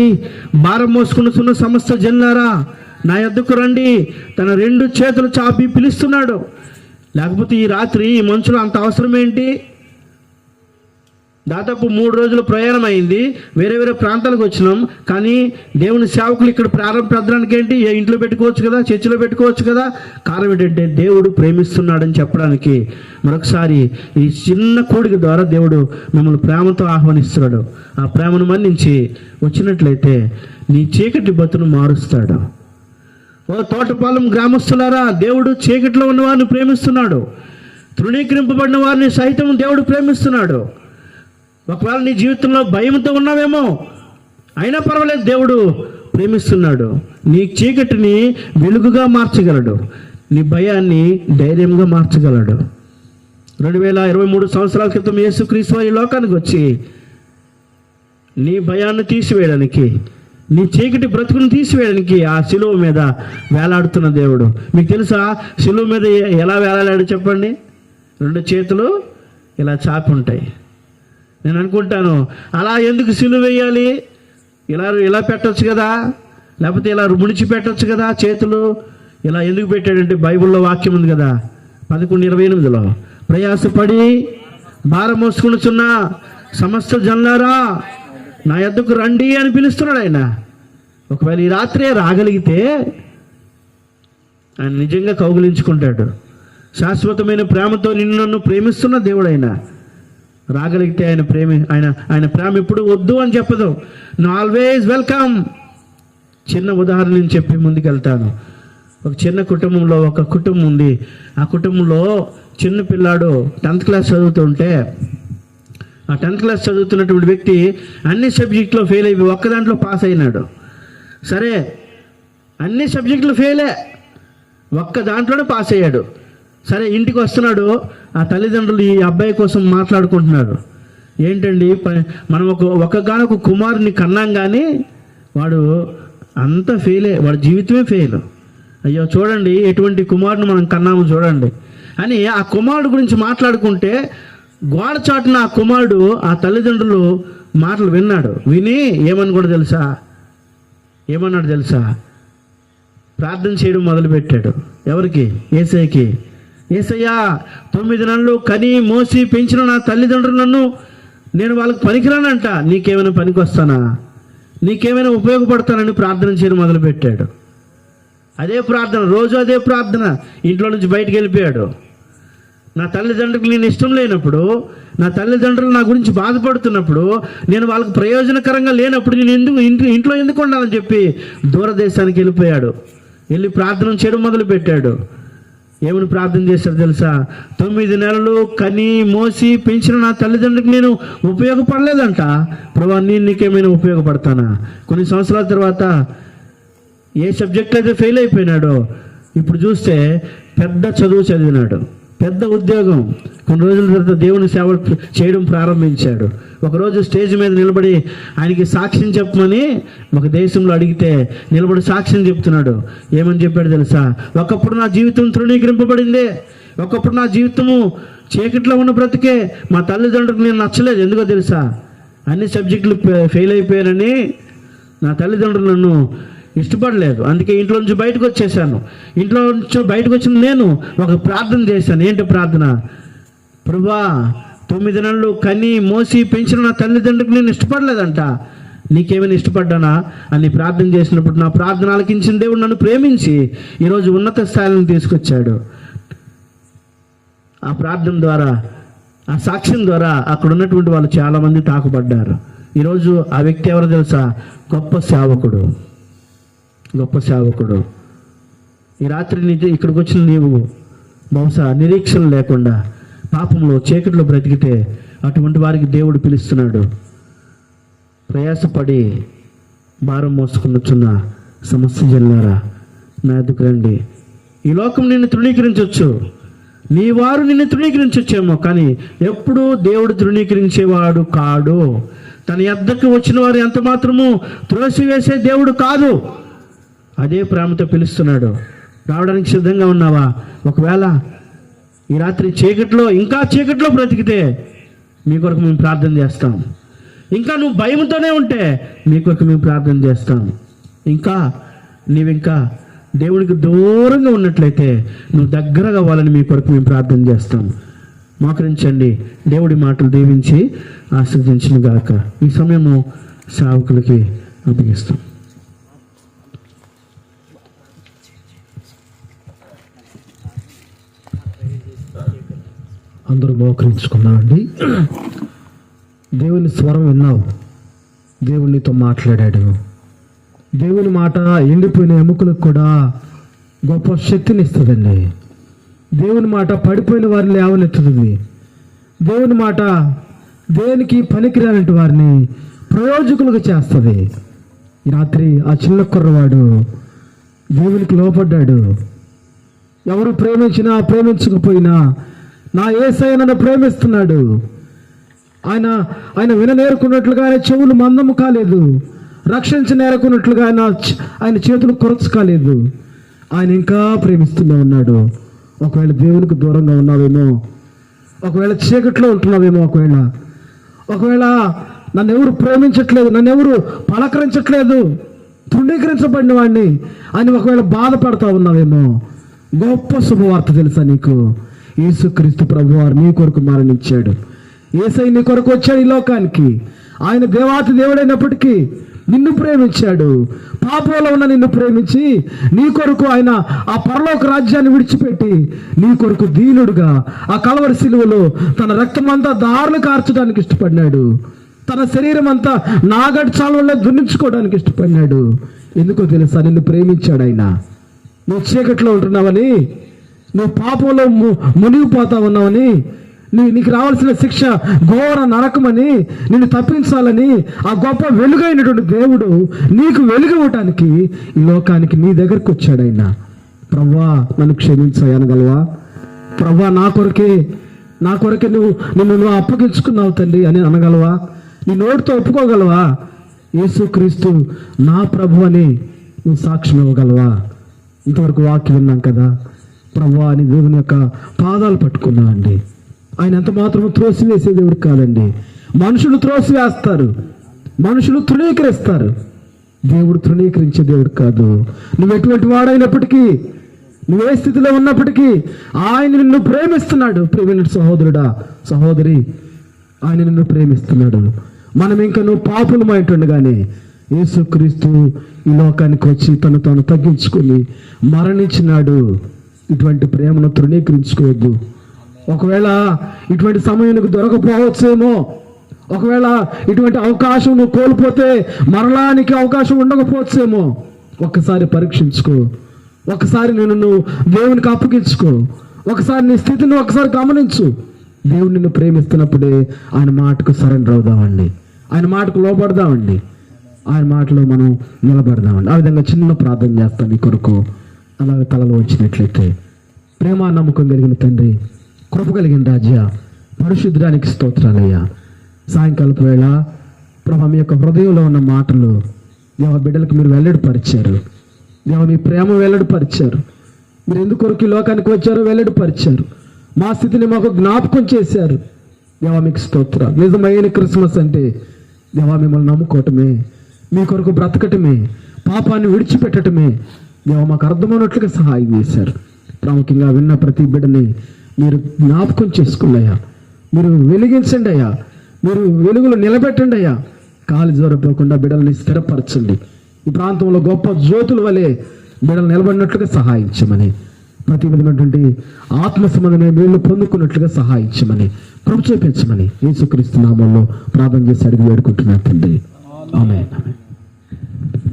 భారం మోసుకున్న సమస్త జనులారా నా యొద్దకు రండి. తన 2 చేతులు చాపి పిలుస్తున్నాడు. లేకపోతే ఈ రాత్రి ఈ మనుషులు అంత అవసరం ఏంటి? దాదాపు 3 రోజుల ప్రయాణం అయింది, వేరే ప్రాంతాలకు వచ్చినాం. కానీ దేవుని సేవకులు ఇక్కడ ప్రారంభించడానికి ఏంటి? ఇంట్లో పెట్టుకోవచ్చు కదా, చర్చిలో పెట్టుకోవచ్చు కదా. కారణం ఏంటంటే దేవుడు ప్రేమిస్తున్నాడని చెప్పడానికి మరొకసారి ఈ చిన్న కోడిక ద్వారా దేవుడు మిమ్మల్ని ప్రేమతో ఆహ్వానిస్తున్నాడు. ఆ ప్రేమను మన్నించి వచ్చినట్లయితే నీ చీకటి బతును మారుస్తాడు. ఓ తోటపాలెం గ్రామస్తులారా, దేవుడు చీకటిలో ఉన్న వారిని ప్రేమిస్తున్నాడు. తృణీకరింపబడిన వారిని సైతం దేవుడు ప్రేమిస్తున్నాడు. ఒకవేళ నీ జీవితంలో భయంతో ఉన్నావేమో, అయినా పర్వాలేదు, దేవుడు ప్రేమిస్తున్నాడు. నీ చీకటిని వెలుగుగా మార్చగలడు, నీ భయాన్ని ధైర్యంగా మార్చగలడు. 2023 సంవత్సరాల క్రితం యేసుక్రీస్తు ఈ లోకానికి వచ్చి నీ భయాన్ని తీసివేయడానికి, నీ చీకటి బ్రతుకుని తీసివేయడానికి ఆ శిలువ మీద వేలాడుతున్న దేవుడు. మీకు తెలుసా శిలువ మీద ఎలా వేలాడాడు చెప్పండి? 2 చేతులు ఇలా చాపి ఉంటాయి. నేను అనుకుంటాను, అలా ఎందుకు సిలువ వేయాలి? ఇలా పెట్టచ్చు కదా, లేకపోతే ఇలా ముడిచి పెట్టచ్చు కదా చేతులు. ఇలా ఎందుకు పెట్టాడంటే బైబిల్లో వాక్యం ఉంది కదా, 11:28లో ప్రయాసపడి భారం మోసుకున్న సమస్త జనులారా నా యొద్దకు రండి అని పిలుస్తున్నాడు ఆయన. ఒకవేళ ఈ రాత్రే రాగలిగితే ఆయన నిజంగా కౌగిలించుకుంటాడు. శాశ్వతమైన ప్రేమతో నన్ను ప్రేమిస్తున్న దేవుడు ఆయన. రాగలిగితే ఆయన ప్రేమ ఎప్పుడు వద్దు అని చెప్పదు. No always welcome. చిన్న ఉదాహరణ నేను చెప్పి ముందుకెళ్తాను. ఒక చిన్న కుటుంబంలో ఒక కుటుంబం ఉంది. ఆ కుటుంబంలో చిన్న పిల్లాడు 10th క్లాస్ చదువుతుంటే, ఆ 10th క్లాస్ చదువుతున్నటువంటి వ్యక్తి అన్ని సబ్జెక్టులో ఫెయిల్ అయిపోయి ఒక్క దాంట్లో పాస్ అయినాడు. సరే, అన్ని సబ్జెక్టులు ఫెయిలే, ఒక్క దాంట్లోనే పాస్ అయ్యాడు. సరే, ఇంటికి వస్తున్నాడు. ఆ తల్లిదండ్రులు ఈ అబ్బాయి కోసం మాట్లాడుకుంటున్నారు. ఏంటండి, మనం ఒకగానొక కుమారుని కన్నాం కానీ వాడు అంతా ఫెయిలే, వాడి జీవితమే ఫెయిల్. అయ్యో చూడండి ఎటువంటి కుమారుని మనం కన్నాము చూడండి అని ఆ కుమారుడు గురించి మాట్లాడుకుంటే, గోడ చాటున ఆ కుమారుడు ఆ తల్లిదండ్రులు మాటలు విన్నాడు. విని ఏమన్నాడు తెలుసా? ప్రార్థన చేయడం మొదలుపెట్టాడు. ఎవరికి? యేసయ్యకి. యేసయ్యా, 9 నెలలు కని మోసి పెంచిన నా తల్లిదండ్రులను నేను వాళ్ళకి పనికిరానంట, నీకేమైనా పనికి వస్తానా? నీకేమైనా ఉపయోగపడతానని ప్రార్థన చేయడం మొదలుపెట్టాడు. అదే ప్రార్థన, రోజు అదే ప్రార్థన. ఇంట్లో నుంచి బయటికి వెళ్ళిపోయాడు. నా తల్లిదండ్రులకు నేను ఇష్టం లేనప్పుడు, నా తల్లిదండ్రులు నా గురించి బాధపడుతున్నప్పుడు, నేను వాళ్ళకి ప్రయోజనకరంగా లేనప్పుడు నేను ఇంట్లో ఎందుకు ఉండాలని చెప్పి దూరదేశానికి వెళ్ళిపోయాడు. వెళ్ళి ప్రార్థన చేయడం మొదలుపెట్టాడు. ఏమని ప్రార్థన చేశాడు తెలుసా? 9 నెలలు కని మోసి పెంచిన నా తల్లిదండ్రులకు నేను ఉపయోగపడలేదంట. ప్రభువా, నీకేమైనా ఉపయోగపడతానా? కొన్ని సంవత్సరాల తర్వాత ఏ సబ్జెక్ట్ అయితే ఫెయిల్ అయిపోయినాడో ఇప్పుడు చూస్తే పెద్ద చదువు చదివినాడు, పెద్ద ఉద్యోగం. కొన్ని రోజుల తర్వాత దేవుని సేవ చేయడం ప్రారంభించాడు. ఒకరోజు స్టేజ్ మీద నిలబడి ఆయనకి సాక్ష్యం చెప్పమని ఒక దేశంలో అడిగితే నిలబడి సాక్ష్యం చెప్తున్నాడు. ఏమని చెప్పాడు తెలుసా? ఒకప్పుడు నా జీవితం తృణీకరింపబడింది, ఒకప్పుడు నా జీవితము చీకట్లో ఉన్న బ్రతికే, మా తల్లిదండ్రులకు నేను నచ్చలేదు. ఎందుకో తెలుసా? అన్ని సబ్జెక్టులు ఫెయిల్ అయిపోయానని నా తల్లిదండ్రులు నన్ను ఇష్టపడలేదు. అందుకే ఇంట్లో నుంచి బయటకు వచ్చేసాను. ఇంట్లో నుంచి బయటకు వచ్చిన నేను ఒక ప్రార్థన చేశాను. ఏంటి ప్రార్థన? ప్రభువా, 9 నెలలు కని మోసి పెంచిన నా తల్లిదండ్రులకు నేను ఇష్టపడలేదంట, నీకేమైనా ఇష్టపడ్డానా అని ప్రార్థన చేసినప్పుడు నా ప్రార్థన ఆలకించిన దేవుడు నన్ను ప్రేమించి ఈరోజు ఉన్నత స్థాయిని తీసుకొచ్చాడు. ఆ ప్రార్థన ద్వారా, ఆ సాక్ష్యం ద్వారా అక్కడ ఉన్నటువంటి వాళ్ళు చాలామంది తాకుపడ్డారు. ఈరోజు ఆ వ్యక్తి ఎవరో తెలుసా? గొప్ప సేవకుడు, గొప్ప సేవకుడు. ఈ రాత్రి ఇక్కడికి వచ్చిన నీవు బహుశా నిరీక్షణ లేకుండా పాపంలో చీకట్లో బ్రతికితే అటువంటి వారికి దేవుడు పిలుస్తున్నాడు. ప్రయాసపడి భారం మోసుకున్నచున్న సమస్య జల్లారా నా ఎదుకు రండి. ఈ లోకం నిన్ను తృణీకరించవచ్చు, నీ వారు నిన్ను తృణీకరించవచ్చేమో, కానీ ఎప్పుడూ దేవుడు తృణీకరించేవాడు కాడు. తన యొద్దకు వచ్చిన వారు ఎంత మాత్రము త్రోసివేసే దేవుడు కాదు. అదే ప్రేమతో పిలుస్తున్నాడు. రావడానికి సిద్ధంగా ఉన్నావా? ఒకవేళ ఈ రాత్రి చీకట్లో, ఇంకా చీకట్లో బ్రతికితే మీ కొరకు మేము ప్రార్థన చేస్తాం. ఇంకా నువ్వు భయంతోనే ఉంటే మీ కొరకు మేము ప్రార్థన చేస్తాం. ఇంకా దేవునికి దూరంగా ఉన్నట్లయితే నువ్వు దగ్గర కావాలని మీ కొరకు మేము ప్రార్థన చేస్తాం. మోకరించండి. దేవుడి మాటలు దీవించి ఆశీర్వదించిన గాక. ఈ సమయము సేవకులకి అప్పగిస్తాం. అందరూ మోకరించుకున్నామండి. దేవుని స్వరం విన్నావు, దేవునితో మాట్లాడాడు. దేవుని మాట ఎండిపోయిన ఎముకలకు కూడా గొప్ప శక్తిని ఇస్తుందండి. దేవుని మాట పడిపోయిన వారిని లేవనెత్తుతుంది. దేవుని మాట దేనికి పనికిరానటువంటి వారిని ప్రయోజకులుగా చేస్తుంది. ఈ రాత్రి ఆ చిన్న కుర్రవాడు దేవునికి లోపడ్డాడు. ఎవరు ప్రేమించినా ప్రేమించకపోయినా నా యేసయ్య నన్ను ప్రేమిస్తున్నాడు. ఆయన విననేరుకున్నట్లుగా ఆయన చెవులు మందము కాలేదు, రక్షించనేరుకున్నట్లుగా ఆయన చేతులు కొరచు కాలేదు. ఆయన ఇంకా ప్రేమిస్తూనే ఉన్నాడు. ఒకవేళ దేవునికి దూరంగా ఉన్నావేమో, ఒకవేళ చీకట్లో ఉంటున్నావేమో, ఒకవేళ నన్ను ఎవరు ప్రేమించట్లేదు, నన్ను ఎవరు పలకరించట్లేదు, తృణీకరించబడిన వాడిని అని ఒకవేళ బాధపడతా ఉన్నావేమో, గొప్ప శుభవార్త తెలుసా నీకు? యేసుక్రీస్తు ప్రభువారు నీ కొరకు మరణించాడు. యేసయ్య నీ కొరకు వచ్చాడు ఈ లోకానికి. ఆయన దేవాతి దేవుడైనప్పటికీ నిన్ను ప్రేమించాడు. పాపంలో ఉన్న నిన్ను ప్రేమించి నీ కొరకు ఆయన ఆ పరలోక రాజ్యాన్ని విడిచిపెట్టి నీ కొరకు దీనుడుగా ఆ కలవరి శిలువలో తన రక్తమంతా దారులు కార్చడానికి ఇష్టపడినాడు. తన శరీరం అంతా నాగటి చాలువలో దున్నించుకోవడానికి ఇష్టపడినాడు. ఎందుకో తెలుసా? నిన్ను ప్రేమించాడు ఆయన. నువ్వు చీకట్లో ఉంటున్నావని, నువ్వు పాపంలో మునిగిపోతా ఉన్నావని, నీకు రావాల్సిన శిక్ష ఘోర నరకమని, నిన్ను తప్పించాలని ఆ గొప్ప వెలుగైనటువంటి దేవుడు నీకు వెలుగు ఇవ్వటానికి ఈ లోకానికి నీ దగ్గరకు వచ్చాడు ఆయన. ప్రభువా నన్ను క్షమించాయి అనగలవా? ప్రభువా నా కొరకే నువ్వు అప్పగించుకున్నావు తండ్రి అని అనగలవా? నీ నోటితో ఒప్పుకోగలవా? యేసుక్రీస్తు నా ప్రభు అని నువ్వు సాక్ష్యం ఇవ్వగలవా? ఇంతవరకు వాక్యం విన్నాం కదా. ప్రభువా అని దేవుని యొక్క పాదాలు పట్టుకున్నామండి. ఆయన ఎంత మాత్రం త్రోసివేసే దేవుడు కాదండి. మనుషులు త్రోసివేస్తారు, మనుషులు తృణీకరిస్తారు. దేవుడు తృణీకరించే దేవుడు కాదు. నువ్వు ఎటువంటి వాడైనప్పటికీ, నువ్వే స్థితిలో ఉన్నప్పటికీ ఆయన నిన్ను ప్రేమిస్తున్నాడు. ప్రేమైన సహోదరుడా, సహోదరి, ఆయన నిన్ను ప్రేమిస్తున్నాడు. మనం ఇంకా నువ్వు పాపులమైంటుండగానే యేసుక్రీస్తు ఈ లోకానికి వచ్చి తాను తగ్గించుకొని మరణించినాడు. ఇటువంటి ప్రేమను తృణీకరించుకోవద్దు. ఒకవేళ ఇటువంటి సమయం నీకు దొరకపోవచ్చేమో, ఒకవేళ ఇటువంటి అవకాశం నువ్వు కోల్పోతే మరలానికి అవకాశం ఉండకపోవచ్చేమో. ఒక్కసారి పరీక్షించుకో, ఒకసారి నువ్వు దేవునికి అప్పగించుకో, ఒకసారి నీ స్థితిని ఒకసారి గమనించు. దేవుడు నిన్ను ప్రేమిస్తున్నప్పుడే ఆయన మాటకు సరెండర్ అవుదామండి, ఆయన మాటకు లోపడదామండి, ఆయన మాటలో మనం నిలబడదామండి. ఆ విధంగా చిన్న ప్రార్థన చేస్తాం మీ కొరకు. అలాగే తలలో వచ్చినట్లయితే. ప్రేమ నమ్మకం కలిగిన తండ్రి, కృప కలిగిన రాజ్యా, పరిశుద్ధానికి స్తోత్రాలయ్యా. సాయంకాలపు వేళ ప్రభు మీ యొక్క హృదయంలో ఉన్న మాటలు దేవ బిడ్డలకు మీరు వెల్లడిపరిచారు. దేవ మీ ప్రేమ వెల్లడిపరిచారు. మీరు ఎందుకొరకు ఈ లోకానికి వచ్చారో వెల్లడిపరిచారు. మా స్థితిని మాకు జ్ఞాపకం చేశారు. దేవా మీకు స్తోత్ర. నిజమైన క్రిస్మస్ అంటే దేవా మిమ్మల్ని నమ్ముకోవటమే, మీ కొరకు బ్రతకటమే, పాపాన్ని విడిచిపెట్టటమే. దేవా మాకు అర్థమైనట్లుగా సహాయం చేశారు. ప్రాముఖ్యంగా విన్న ప్రతి బిడ్డని మీరు జ్ఞాపకం చేసుకున్నాయా, మీరు వెలిగించండి అయ్యా, మీరు వెలుగులు నిలబెట్టండి అయ్యా. కాలు జోరపోకుండా బిడ్డల్ని స్థిరపరచండి. ఈ ప్రాంతంలో గొప్ప జ్యోతుల వలె బిడ్డలు నిలబడినట్లుగా సహాయించమని, ప్రతి విధమైనటువంటి ఆత్మ సంబంధమైన వీళ్ళు పొందుకున్నట్లుగా సహాయించమని, కృప చూపించమని యేసుక్రీస్తు నామములో ప్రార్థన చేసి అడిగి వేడుకుంటున్నాను తండ్రి. ఆమేన్.